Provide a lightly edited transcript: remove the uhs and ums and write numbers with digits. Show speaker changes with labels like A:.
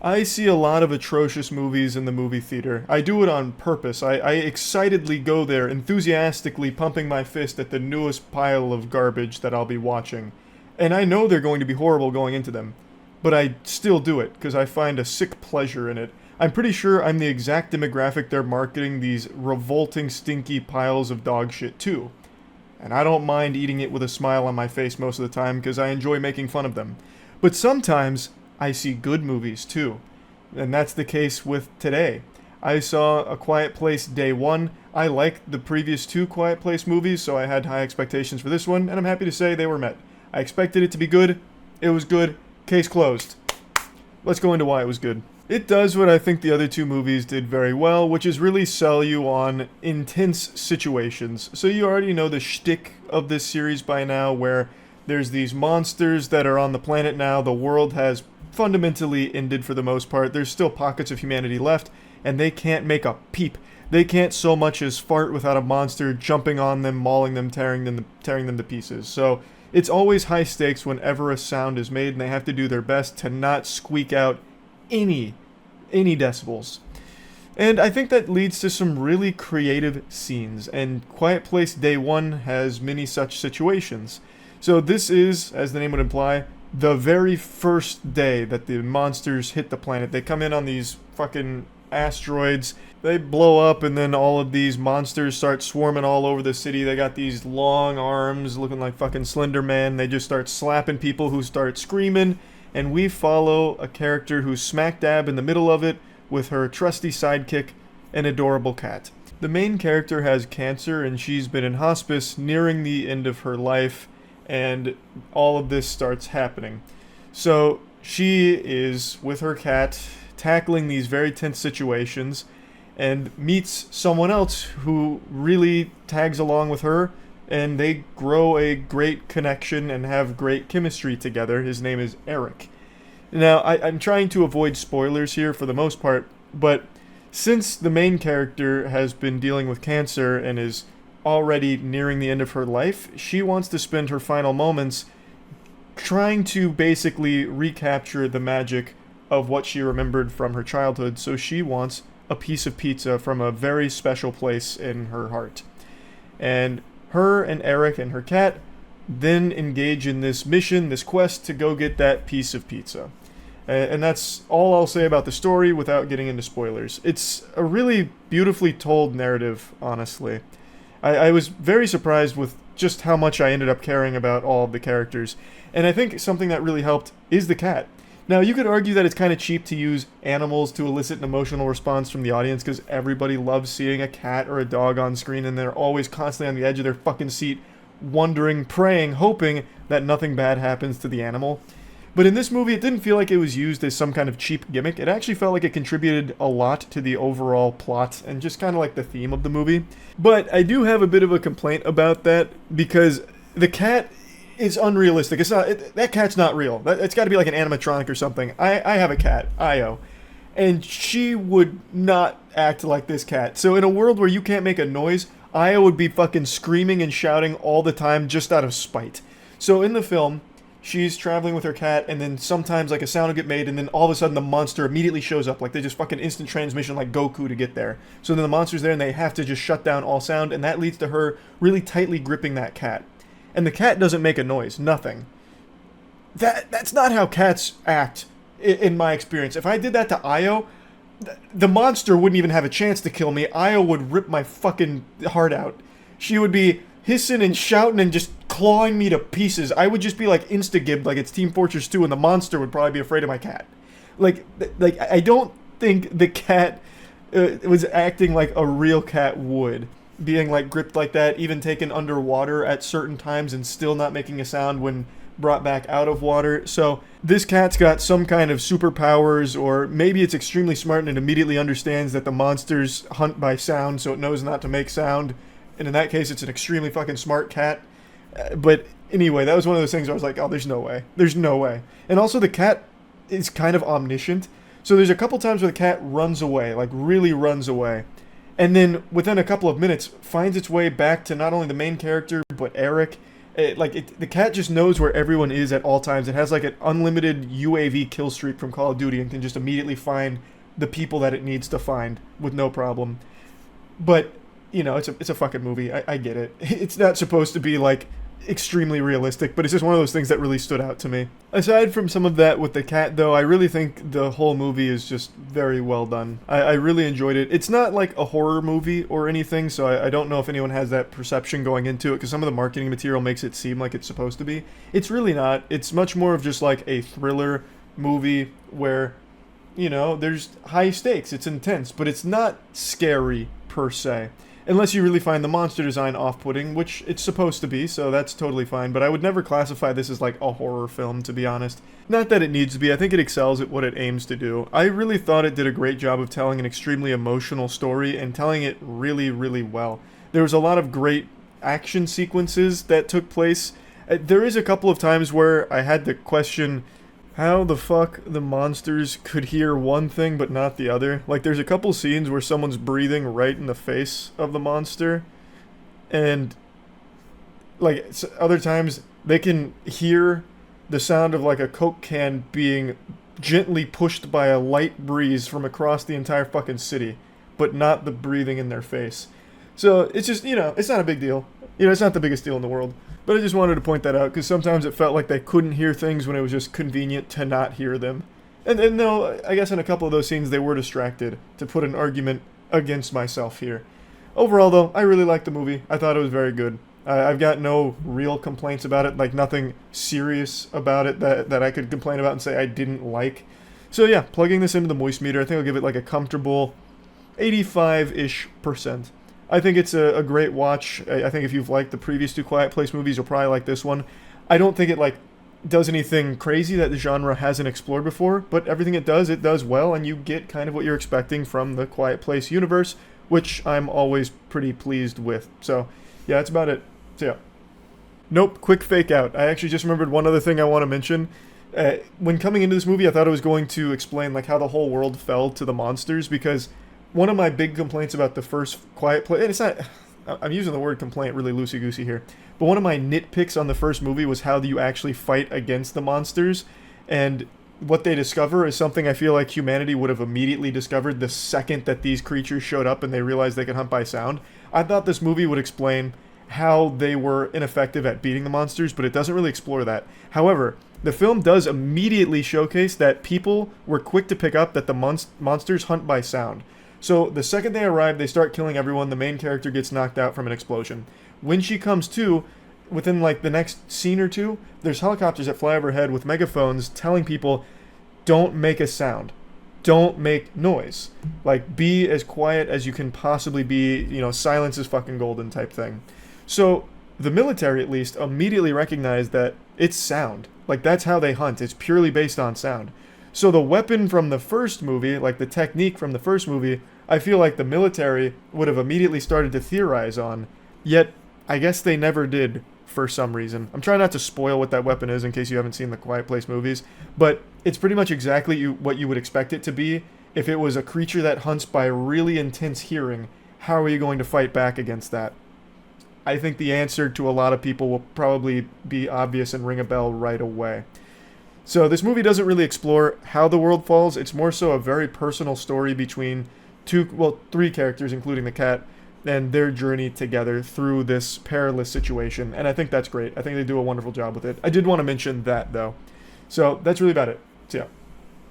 A: I see a lot of atrocious movies in the movie theater. I do it on purpose. I excitedly go there, enthusiastically pumping my fist at the newest pile of garbage that I'll be watching. And I know they're going to be horrible going into them. But I still do it, because I find a sick pleasure in it. I'm pretty sure I'm the exact demographic they're marketing these revolting, stinky piles of dog shit to. And I don't mind eating it with a smile on my face most of the time, because I enjoy making fun of them. But sometimes I see good movies too. And that's the case with today. I saw A Quiet Place day one. I liked the previous two Quiet Place movies, so I had high expectations for this one, and I'm happy to say they were met. I expected it to be good. It was good. Case closed. Let's go into why it was good. It does what I think the other two movies did very well, which is really sell you on intense situations. So you already know the shtick of this series by now, where there's these monsters that are on the planet now. The world has fundamentally ended for the most part. There's still pockets of humanity left, and they can't make a peep. They can't so much as fart without a monster jumping on them, mauling them, tearing them to pieces. So it's always high stakes whenever a sound is made, and they have to do their best to not squeak out any decibels. And I think that leads to some really creative scenes, and Quiet Place Day 1 has many such situations. So this is, as the name would imply, the very first day that the monsters hit the planet. They come in on these fucking asteroids, they blow up, and then all of these monsters start swarming all over the city. They got these long arms looking like fucking Slender Man. They just start slapping people who start screaming, and we follow a character who's smack dab in the middle of it with her trusty sidekick, an adorable cat. The main character has cancer, and she's been in hospice nearing the end of her life, and all of this starts happening. So she is with her cat tackling these very tense situations and meets someone else who really tags along with her, and they grow a great connection and have great chemistry together. His name is Eric. Now, I'm trying to avoid spoilers here for the most part, but since the main character has been dealing with cancer and is already nearing the end of her life, she wants to spend her final moments trying to basically recapture the magic of what she remembered from her childhood, so she wants a piece of pizza from a very special place in her heart. And her and Eric and her cat then engage in this mission, this quest to go get that piece of pizza. And that's all I'll say about the story without getting into spoilers. It's a really beautifully told narrative, honestly. I was very surprised with just how much I ended up caring about all of the characters. And I think something that really helped is the cat. Now, you could argue that it's kind of cheap to use animals to elicit an emotional response from the audience, because everybody loves seeing a cat or a dog on screen, and they're always constantly on the edge of their fucking seat, wondering, praying, hoping that nothing bad happens to the animal. But in this movie, it didn't feel like it was used as some kind of cheap gimmick. It actually felt like it contributed a lot to the overall plot and just kind of like the theme of the movie. But I do have a bit of a complaint about that, because the cat is unrealistic. It's not, that cat's not real. It's got to be like an animatronic or something. I have a cat, Io, and she would not act like this cat. So in a world where you can't make a noise, Io would be fucking screaming and shouting all the time just out of spite. So in the film, she's traveling with her cat, and then sometimes like a sound will get made, and then all of a sudden the monster immediately shows up. Like they just fucking instant transmission like Goku to get there. So then the monster's there, and they have to just shut down all sound, and that leads to her really tightly gripping that cat. And the cat doesn't make a noise. Nothing. That's not how cats act, in my experience. If I did that to Io, the monster wouldn't even have a chance to kill me. Io would rip my fucking heart out. She would be hissing and shouting and just clawing me to pieces. I would just be like insta-gibbed like it's Team Fortress 2, and the monster would probably be afraid of my cat. Like I don't think the cat was acting like a real cat would. Being like gripped like that, even taken underwater at certain times and still not making a sound when brought back out of water. So this cat's got some kind of superpowers, or maybe it's extremely smart and it immediately understands that the monsters hunt by sound, so it knows not to make sound. And in that case, it's an extremely fucking smart cat. But anyway, that was one of those things where I was like, oh, there's no way. There's no way. And also the cat is kind of omniscient. So there's a couple times where the cat runs away, like really runs away. And then within a couple of minutes finds its way back to not only the main character, but Eric. The cat just knows where everyone is at all times. It has like an unlimited UAV kill streak from Call of Duty and can just immediately find the people that it needs to find with no problem. But it's a fucking movie. I get it. It's not supposed to be like extremely realistic, but it's just one of those things that really stood out to me. Aside from some of that with the cat, though, I really think the whole movie is just very well done. I really enjoyed it. It's not like a horror movie or anything, so I don't know if anyone has that perception going into it, because some of the marketing material makes it seem like it's supposed to be. It's really not. It's much more of just like a thriller movie where, there's high stakes. It's intense, but it's not scary per se. Unless you really find the monster design off-putting, which it's supposed to be, so that's totally fine. But I would never classify this as like a horror film, to be honest. Not that it needs to be. I think it excels at what it aims to do. I really thought it did a great job of telling an extremely emotional story and telling it really, really well. There was a lot of great action sequences that took place. There is a couple of times where I had to question how the fuck the monsters could hear one thing but not the other. Like, there's a couple scenes where someone's breathing right in the face of the monster, and like other times they can hear the sound of like a Coke can being gently pushed by a light breeze from across the entire fucking city, but not the breathing in their face. So it's just, it's not a big deal. It's not the biggest deal in the world. But I just wanted to point that out, because sometimes it felt like they couldn't hear things when it was just convenient to not hear them. And no, I guess in a couple of those scenes they were distracted, to put an argument against myself here. Overall, though, I really liked the movie. I thought it was very good. I've got no real complaints about it, like nothing serious about it that I could complain about and say I didn't like. So yeah, plugging this into the moist meter, I think I'll give it like a comfortable 85-ish%. I think it's a great watch. I think if you've liked the previous two Quiet Place movies, you'll probably like this one. I don't think it does anything crazy that the genre hasn't explored before, but everything it does well, and you get kind of what you're expecting from the Quiet Place universe, which I'm always pretty pleased with. So yeah, that's about it. So yeah. Nope, quick fake out. I actually just remembered one other thing I want to mention. When coming into this movie, I thought it was going to explain like how the whole world fell to the monsters, because one of my big complaints about the first Quiet Place, and it's not, I'm using the word complaint really loosey-goosey here, but one of my nitpicks on the first movie was how you actually fight against the monsters, and what they discover is something I feel like humanity would have immediately discovered the second that these creatures showed up and they realized they could hunt by sound. I thought this movie would explain how they were ineffective at beating the monsters, but it doesn't really explore that. However, the film does immediately showcase that people were quick to pick up that the monsters hunt by sound. So the second they arrive, they start killing everyone. The main character gets knocked out from an explosion. When she comes to, within like the next scene or two, there's helicopters that fly overhead with megaphones telling people, don't make a sound. Don't make noise. Like, be as quiet as you can possibly be. Silence is fucking golden type thing. So the military, at least, immediately recognized that it's sound. Like, that's how they hunt. It's purely based on sound. So the weapon from the first movie, like the technique from the first movie, I feel like the military would have immediately started to theorize on, yet I guess they never did for some reason. I'm trying not to spoil what that weapon is in case you haven't seen the Quiet Place movies, but it's pretty much exactly what you would expect it to be. If it was a creature that hunts by really intense hearing, how are you going to fight back against that? I think the answer to a lot of people will probably be obvious and ring a bell right away. So this movie doesn't really explore how the world falls. It's more so a very personal story between three characters, including the cat, and their journey together through this perilous situation. And I think that's great. I think they do a wonderful job with it. I did want to mention that, though. So that's really about it. So yeah.